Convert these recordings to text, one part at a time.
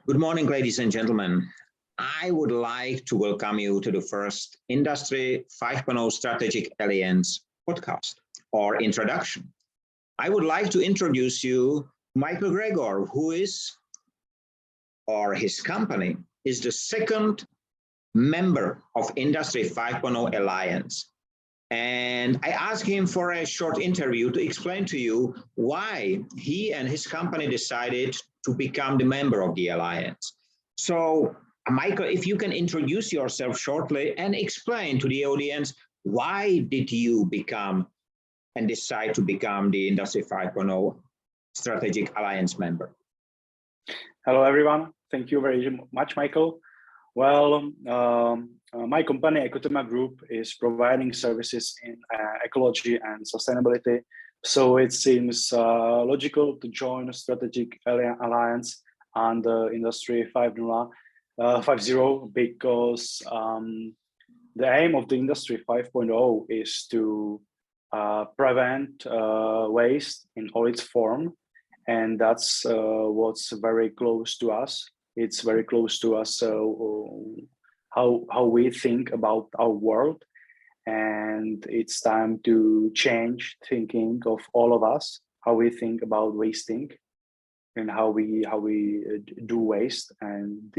Good morning, ladies and gentlemen. I would like to welcome you to the first Industry 5.0 Strategic Alliance podcast or introduction. I would like to introduce you Michael Gregor, who is, or his company, is the second member of Industry 5.0 Alliance. And I asked him for a short interview to explain to you why he and his company decided to become the member of the Alliance. So, Michael, if you can introduce yourself shortly and explain to the audience, why did you become and decide to become the Industry 5.0 Strategic Alliance member? Hello, everyone. Thank you very much, Michael. Well, my company, EKOTEMA Group, is providing services in ecology and sustainability. So it seems logical to join a strategic alliance under Industry 5.0 because the aim of the Industry 5.0 is to prevent waste in all its form. And that's what's very close to us. It's very close to us. So how we think about our world, and it's time to change thinking of all of us, how we think about wasting and how we do waste. And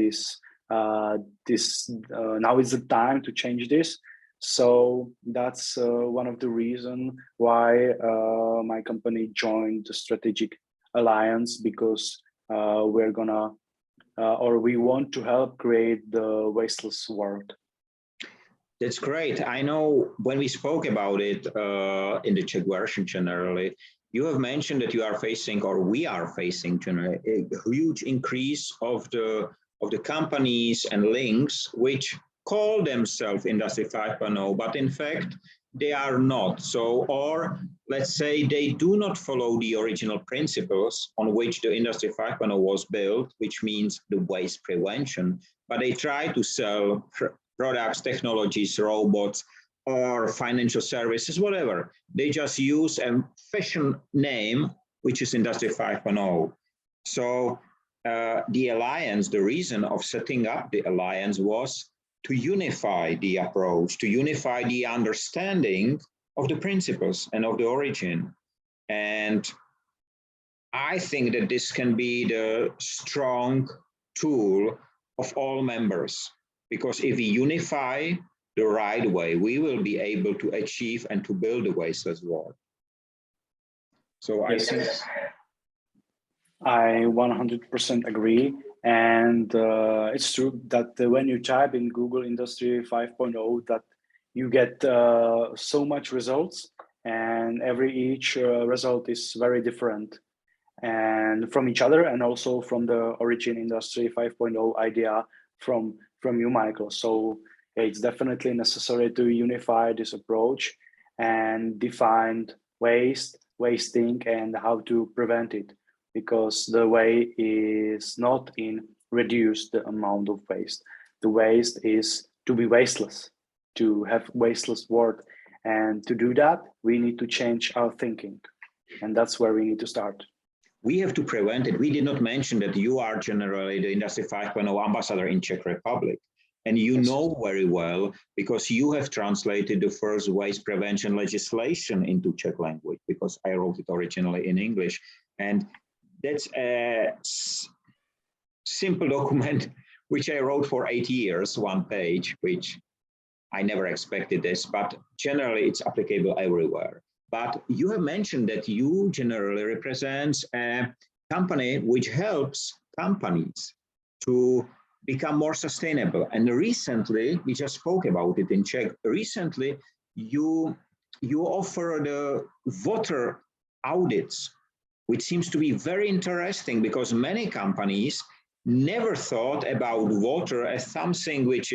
now is the time to change this. So that's one of the reasons why my company joined the strategic alliance, because we're gonna we want to help create the wasteless world. That's great. I know when we spoke about it in the Czech version generally, you have mentioned that you are facing, or we are facing generally, a huge increase of the companies and links which call themselves Industry 5.0, but in fact, they are not. So, or let's say they do not follow the original principles on which the Industry 5.0 was built, which means the waste prevention, but they try to sell products, technologies, robots, or financial services, whatever. They just use a fashion name, which is Industry 5.0. So the alliance, the reason of setting up the alliance was to unify the approach, to unify the understanding of the principles and of the origin. And I think that this can be the strong tool of all members, because if we unify the right way, we will be able to achieve and to build a wasteless world. So I think I 100% agree. And it's true that when you type in Google Industry 5.0, that you get so much results, and each result is very different and from each other, and also from the origin Industry 5.0 idea from you, Michael. So it's definitely necessary to unify this approach and define wasting, and how to prevent it. Because the way is not in reduce the amount of waste. The waste is to be wasteless, to have wasteless world. And to do that, we need to change our thinking. And that's where we need to start. We have to prevent it. We did not mention that you are generally the Industry 5.0 ambassador in Czech Republic. And you know very well, because you have translated the first waste prevention legislation into Czech language, because I wrote it originally in English. And that's a simple document which I wrote for 8 years, one page, which I never expected this, but generally it's applicable everywhere. But you have mentioned that you generally represent a company which helps companies to become more sustainable. And recently, we just spoke about it in Czech, recently you offer the water audits, which seems to be very interesting, because many companies never thought about water as something which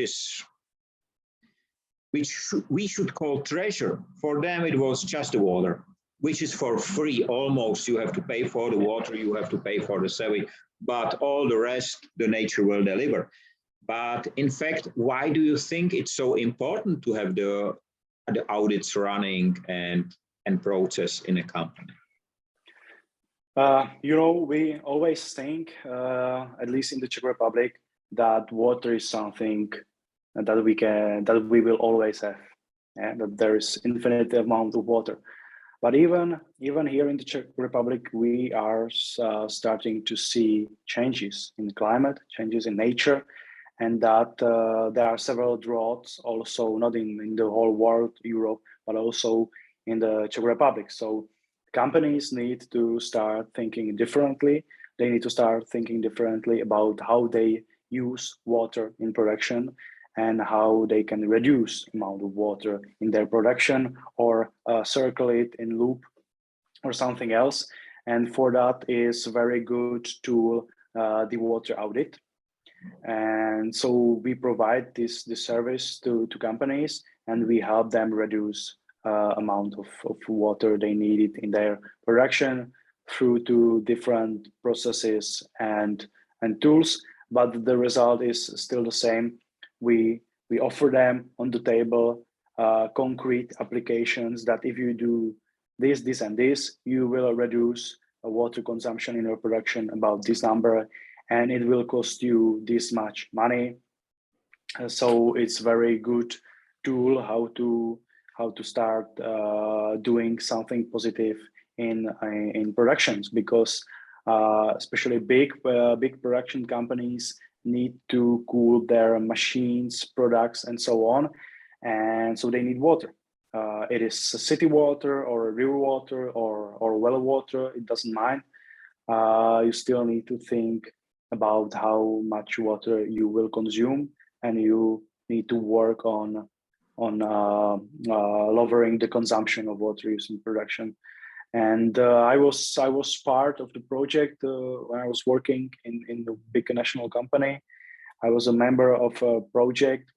we should call treasure. For them, it was just the water, which is for free almost. You have to pay for the water, you have to pay for the sewage, but all the rest, the nature will deliver. But in fact, why do you think it's so important to have the audits running and process in a company? We always think, at least in the Czech Republic, that water is something that we will always have, and that there is infinite amount of water. But even here in the Czech Republic, we are starting to see changes in climate, changes in nature, and that there are several droughts also, not in the whole world, Europe, but also in the Czech Republic. So companies need to start thinking differently. They need to start thinking differently about how they use water in production and how they can reduce amount of water in their production or circle it in loop or something else. And for that is a very good tool, the water audit. And so we provide this service to companies, and we help them reduce amount of water they needed in their production through to different processes and tools. But the result is still the same. We offer them on the table concrete applications that if you do this, and this, you will reduce water consumption in your production about this number, and it will cost you this much money. So it's very good tool how to start doing something positive in productions, because especially big production companies need to cool their machines, products, and so on, and so they need water. It is city water or river water or well water, it doesn't mind. You still need to think about how much water you will consume, and you need to work on lowering the consumption of water used in production. And I was part of the project when I was working in the big national company. I was a member of a project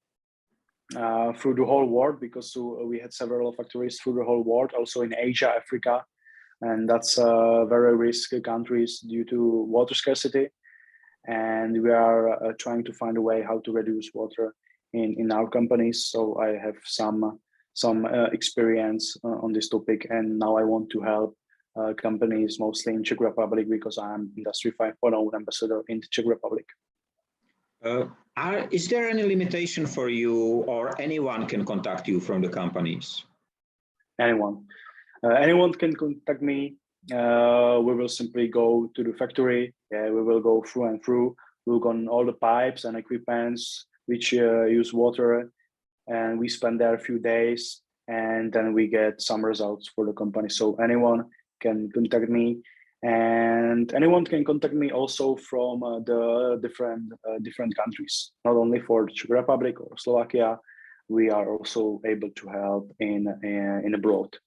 through the whole world, because we had several factories through the whole world, also in Asia, Africa, and that's very risky countries due to water scarcity. And we are trying to find a way how to reduce water in our companies. So I have some experience on this topic, and now I want to help companies mostly in Czech Republic, because I'm Industry 5.0 ambassador in the Czech Republic. Is there any limitation for you, or anyone can contact you from the companies? Anyone can contact me. We will simply go to the factory. We will go through and through, look on all the pipes and equipments which use water, and we spend there a few days, and then we get some results for the company. So anyone can contact me, and anyone can contact me also from the different countries, not only for the Czech Republic or Slovakia. We are also able to help in abroad.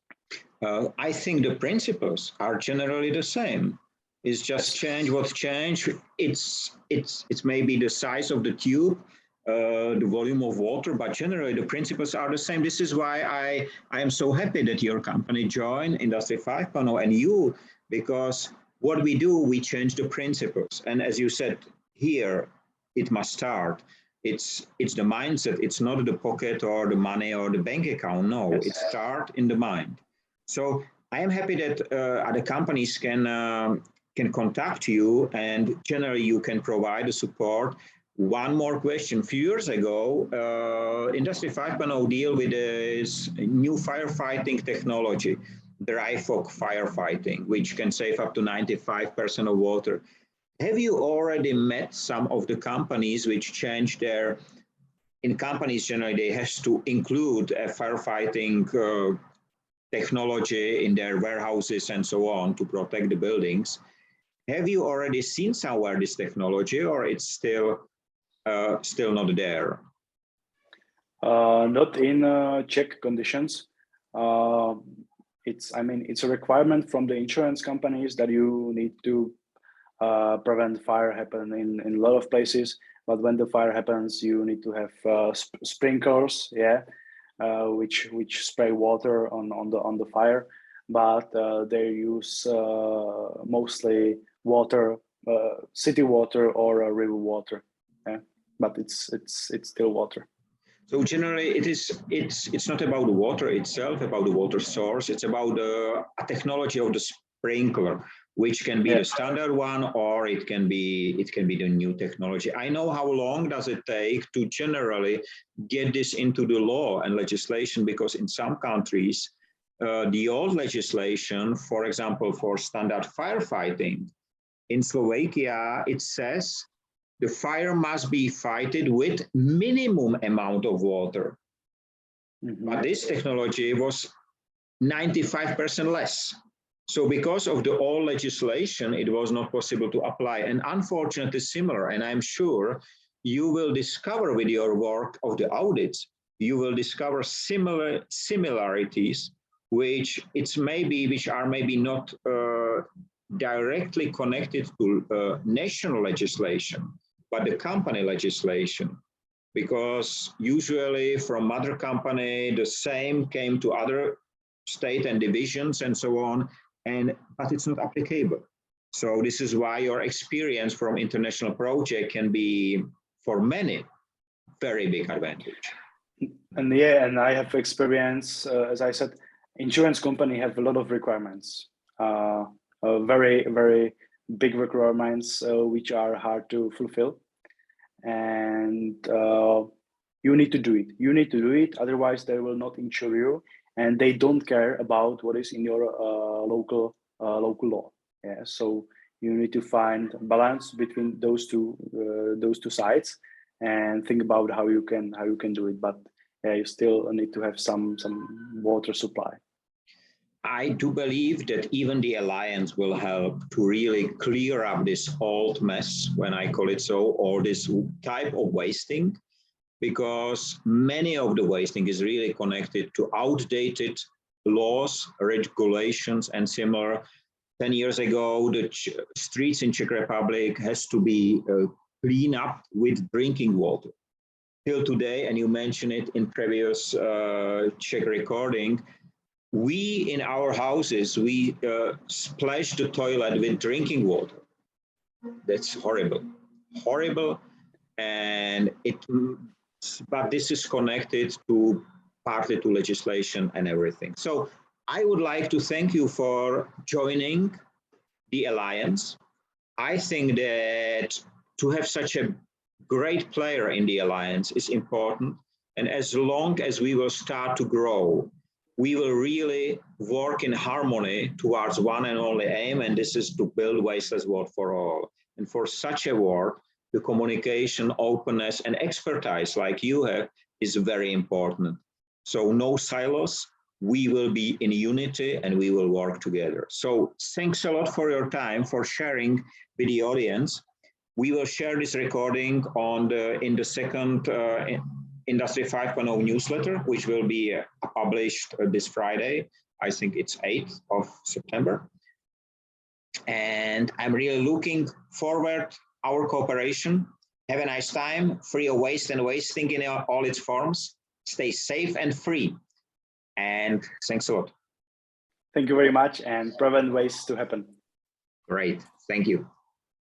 I think the principles are generally the same. It's just change what's changed. It's maybe the size of the tube, the volume of water, but generally the principles are the same. This is why I am so happy that your company joined Industry 5.0 and you, because what we do, we change the principles. And as you said here, it must start. It's the mindset. It's not the pocket or the money or the bank account. No, it starts in the mind. So I am happy that other companies can contact you, and generally you can provide the support. One more question. A few years ago, Industry 5.0 deal with this new firefighting technology, dry fog firefighting, which can save up to 95% of water. Have you already met some of the companies which change their, in companies generally they have to include a firefighting technology in their warehouses and so on to protect the buildings. Have you already seen somewhere this technology, or it's still not there? Not in Czech conditions. It's a requirement from the insurance companies that you need to prevent fire happen in a lot of places. But when the fire happens, you need to have sprinklers, which spray water on the fire, but they use mostly water, city water or river water, but it's still water. So generally, it's not about the water itself, about the water source. It's about the technology of the sprinkler. which can be the standard one, or it can be the new technology. I know how long does it take to generally get this into the law and legislation, because in some countries, the old legislation, for example, for standard firefighting, in Slovakia, it says the fire must be fighted with minimum amount of water. But this technology was 95% less. So because of the old legislation, it was not possible to apply. And unfortunately similar, and I'm sure you will discover with your work of the audits, you will discover similarities, which are maybe not directly connected to national legislation, but the company legislation. Because usually from mother company, the same came to other state and divisions and so on, but it's not applicable. So this is why your experience from international project can be, for many, very big advantage. And yeah, and I have experience, as I said, insurance company have a lot of requirements, very, very big requirements, which are hard to fulfill. And you need to do it. You need to do it, otherwise they will not insure you, and they don't care about what is in your local law. Yeah, so you need to find balance between those two sides, and think about how you can do it. But yeah, you still need to have some water supply. I do believe that even the Alliance will help to really clear up this old mess, when I call it so, or this type of wasting, because many of the wasting is really connected to outdated laws, regulations, and similar. 10 years ago, the streets in Czech Republic has to be cleaned up with drinking water. Till today, and you mentioned it in previous Czech recording, we in our houses, we splash the toilet with drinking water. That's horrible, horrible. And but this is connected to partly to legislation and everything. So I would like to thank you for joining the Alliance. I think that to have such a great player in the Alliance is important. And as long as we will start to grow, we will really work in harmony towards one and only aim, and this is to build wasteless world for all. And for such a work, the communication, openness, and expertise like you have is very important. So no silos, we will be in unity and we will work together. So thanks a lot for your time, for sharing with the audience. We will share this recording in the second Industry 5.0 newsletter, which will be published this Friday. I think it's 8th of September. And I'm really looking forward our cooperation. Have a nice time, free of waste and wasting in all its forms. Stay safe and free. And thanks a lot. Thank you very much, and prevent waste to happen. Great, thank you.